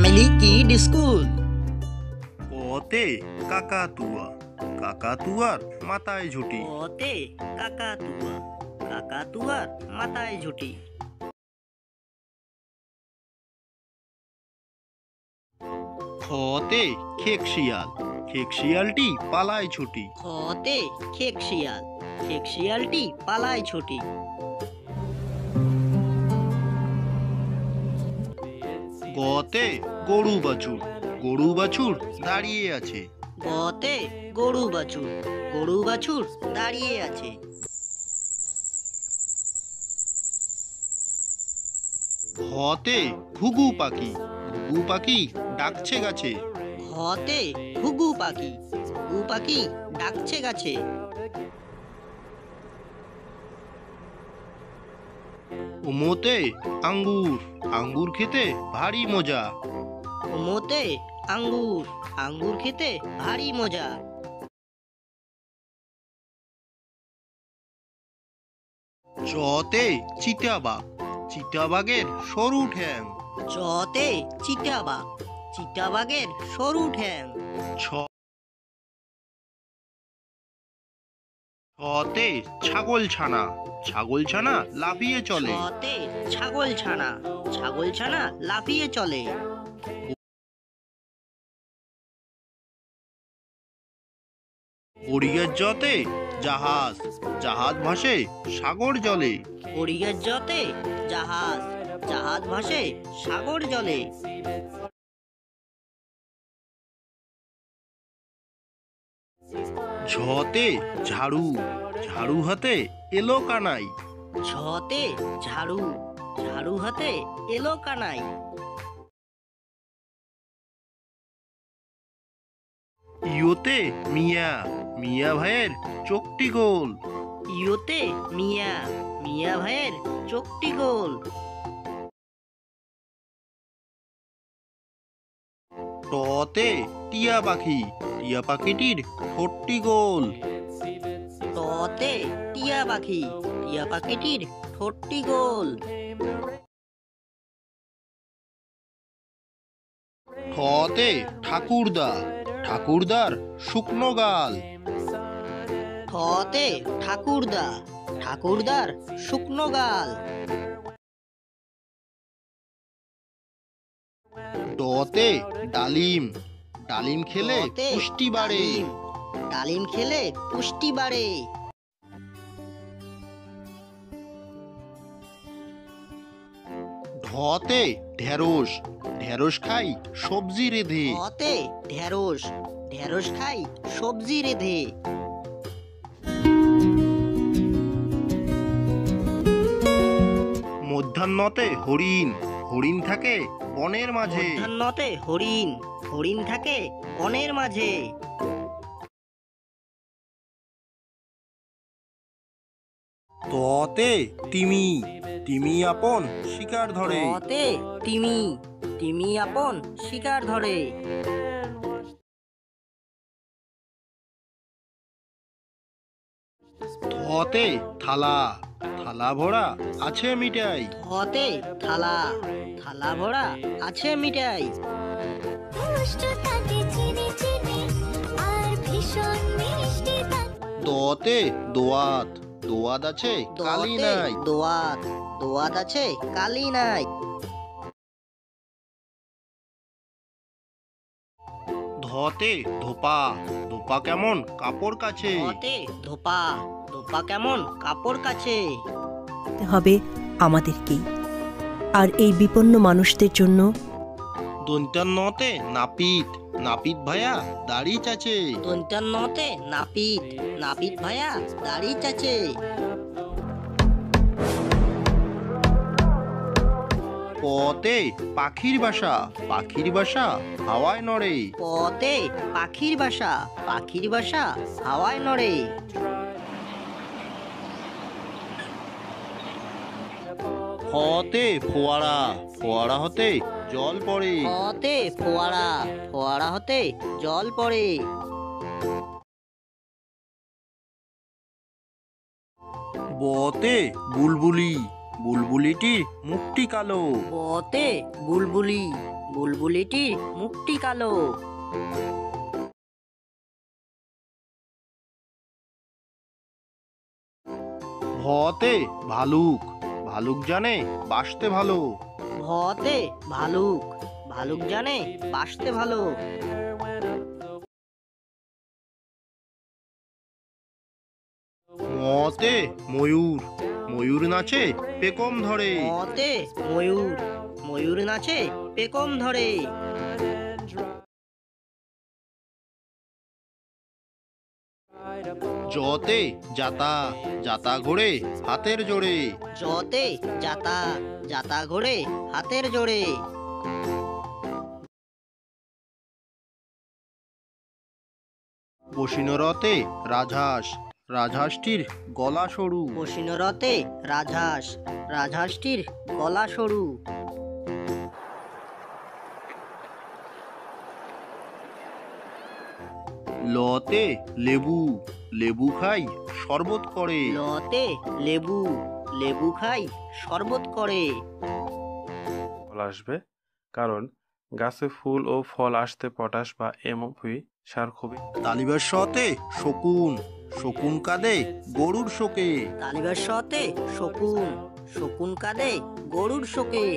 Family kid school. কতে কাকাতুয়া, কাকাতুয়ার মাথায় ঝুঁটি। কতে কাকাতুয়া, কাকাতুয়ার মাথায় ঝুঁটি। খতে খেক শিয়াল, খেক শিয়ালটি পালায় ছুটি। খতে খেক শিয়াল, খেক শিয়ালটি পালায় ছুটি। গতে গরু বাছুর, গরু বাছুর দাঁড়িয়ে আছে। গতে গরু বাছুর, গরু বাছুর দাঁড়িয়ে আছে। ঘতে ঘুঘু পাখি, ঘুঘু পাখি ডাকছে গাছে। ঘতে ঘুঘু পাখি, ঘুঘু পাখি ডাকছে গাছে। ওমতে আঙ্গুর, আঙ্গুর খেতে ভারী মজা। ওমতে আঙ্গুর, আঙ্গুর খেতে ভারী মজা। চতে চিতাবাঘ, চিতাবাঘের সরু ঠ্যাং। চতে চিতাবাঘ, চিতাবাঘের সরু ঠ্যাং। ছতে ছাগল ছানা, ছাগল ছানা লাফিয়ে চলে। ছতে ছাগল ছানা, ছাগল ছানা লাফিয়ে চলে। হরিগের জতে জাহাজ, জাহাজ ভাসে সাগর জলে। হরিগের জতে জাহাজ, জাহাজ ভাসে সাগর জলে। ঝতে ঝাড়ু, ঝাড়ু হাতে এলো কানাই। ঝতে ঝাড়ু, ঝাড়ু হাতে এলো কানাই। ইয়োতে মিয়া, মিয়া ভাইয়ের চোখটি গোল। ইয়োতে মিয়া, মিয়া ভাইয়ের চোখটি গোল। টতে টিয়া পাখি, টিয়া পাখিটির ঠোঁটটি গোল। টতে টিয়া পাখি, টিয়া পাখিটির ঠোঁটটি গোল। ঠতে ঠাকুরদা, ঠাকুরদার শুকনো গাল। ঠতে ঠাকুরদা, ঠাকুরদার শুকনো গাল। ডতে ডালিম, ডালিম খেলে ডতে পুষ্টি বাড়ে। ডালিম, ডালিম খেলে পুষ্টি বাড়ে। ঢতে ঢেঁড়স, ঢেঁড়স খাই সবজি রেঁধে। ঢতে ঢেঁড়স, ঢেঁড়স খাই সবজি রেঁধে। মধ্যাহ্নতে হরিণ, হরিণ থাকে বনের মাঝে। মধ্যাহ্নতে হরিণ, হরিণ থাকে বনের মাঝে। ততে তিমি, তিমি আপন শিকার ধরে। ততে তিমি, তিমি আপন শিকার ধরে। থতে থালা, থালা ভরা আছে মিঠাই। থতে থালা, থালা ভরা আছে মিঠাই। দতে দোয়াত, দোয়াত আছে কালি দতে নাই। দোয়াত, দোয়াত আছে কালি নাই। ধতে ধোপা, ধোপা কেমন কাপড় কাছে। ধতে ধোপা, ধোপা কেমন কাপড় কাছে। হবে আমাদেরকেই। আর এই বিপন্ন মানুষদের জন্য দন্তান্নতে নাপিত, নাপিত ভাইয়া দাড়ি চাচে। দন্তান্নতে নাপিত, নাপিত ভাইয়া দাড়ি চাচে। পতে পাখির বাসা, পাখির বাসা হাওয়ায় নড়ে। পতে পাখির বাসা, পাখির বাসা হাওয়ায় নড়ে। ফতে ফোয়ারা, ফোয়ারা হতে জল পড়ে। ফতে ফোয়ারা, ফোয়ারা হতে জল পড়ে। বতে বুলবুলি, বুলবুলিটির মুখটি কালো। বতে বুলবুলি, বুলবুলিটির মুখটি কালো। ভতে ভালুক, ভালুক জানে বাসতে ভালো। ভতে ভালুক, ভালুক জানে বাসতে ভালো। মতে ময়ূর, ময়ূর নাচে পেকম ধরে। মতে ময়ূর, ময়ূর নাচে পেকম ধরে। জতে যাতা, যাতা ঘোড়ে হাতের জোড়ে। জতে যাতা, যাতা ঘোড়ে হাতের জোড়ে। বসিনরতে রাজহাঁস, রাজহাঁসটির গলা সরু। বসিনরতে রাজহাঁস, রাজহাঁসটির গলা সরু। লতে লেবু, লেবু খাই শরবত করে। লতে লেবু, লেবু খাই শরবত করে। ফল আসবে, কারণ গাছে ফুল ও ফল আসতে পটাশ বা এমওপি সার খুবই। তালিবার সতে শকুন, শকুন কাঁদে গরুর শোকে। তালিবার সতে শকুন, শকুন কাঁদে গরুর শোকে।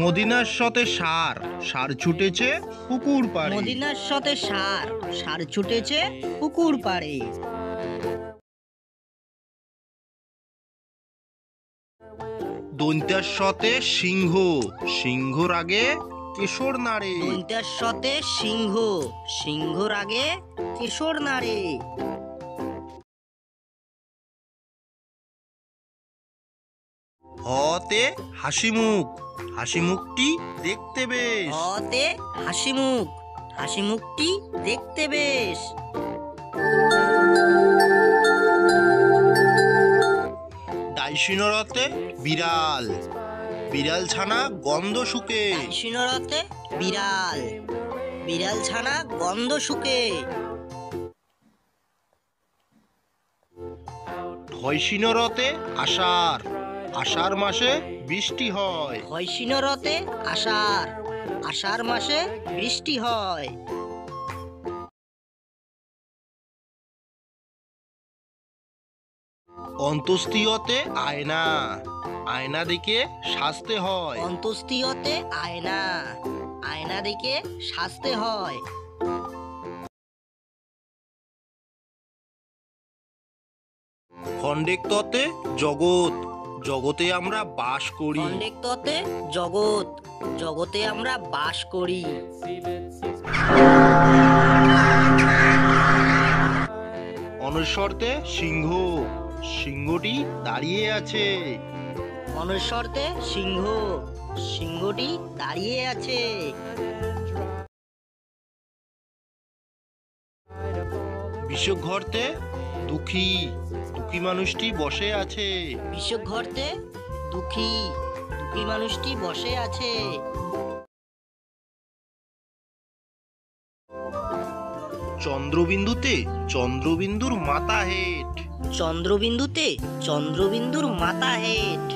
মদিনার সতে সার, সার ছুটেছে পুকুর পাড়ে। মদিনার সতে সার, সার ছুটেছে পুকুর পাড়ে। দন্ত্যার সতে সিংহ, সিংহর আগে কেশর নাড়ে। দন্ত্যার সতে সিংহ, সিংহর আগে কেশর নাড়ে। হতে হাসি মুখ, হাসি মুখটি দেখতে বেশ। হতে হাসি মুখ, হাসি মুখটি দেখতে বেশ। ডাইশিনরতে বিড়াল, বিড়াল ছানা গন্ধ শুকে। সিনরতে বিড়াল, বিড়াল ছানা গন্ধ শুকে। ঢয়সিনরতে আষাঢ়, আষাঢ় মাসে বৃষ্টি হয়। হয়সিনরতে আষাঢ়, আষাঢ় মাসে বৃষ্টি হয়। অন্তস্তিয়তে আয়না, আয়না দেখে সাজতে হয়। অন্তস্তিয়তে আয়না, আয়না দেখে সাজতে হয়। খণ্ডেকততে জগৎ, জগতে আমরা বাস করি। খণ্ডেকততে জগৎ, জগতে আমরা বাস করি। অনস্বরতে সিংহ, সিংহটি দাঁড়িয়ে আছে। অনস্বরতে সিংহ, সিংহটি দাঁড়িয়ে আছে। বিষঘরতে দুঃখী, দুঃখী মানুষটি বসে আছে। বিষঘরতে দুঃখী, দুঃখী মানুষটি বসে আছে। চন্দ্রবিন্দুতে চন্দ্রবিন্দুর মাথা হেট। চন্দ্রবিন্দুতে চন্দ্রবিন্দুর মাথা হেট।